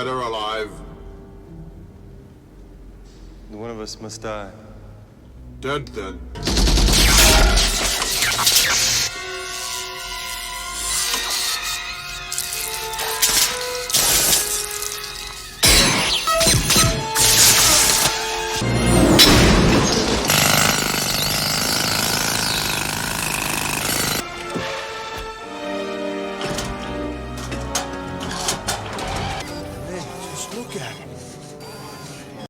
Dead or alive? One of us must die. Dead, then.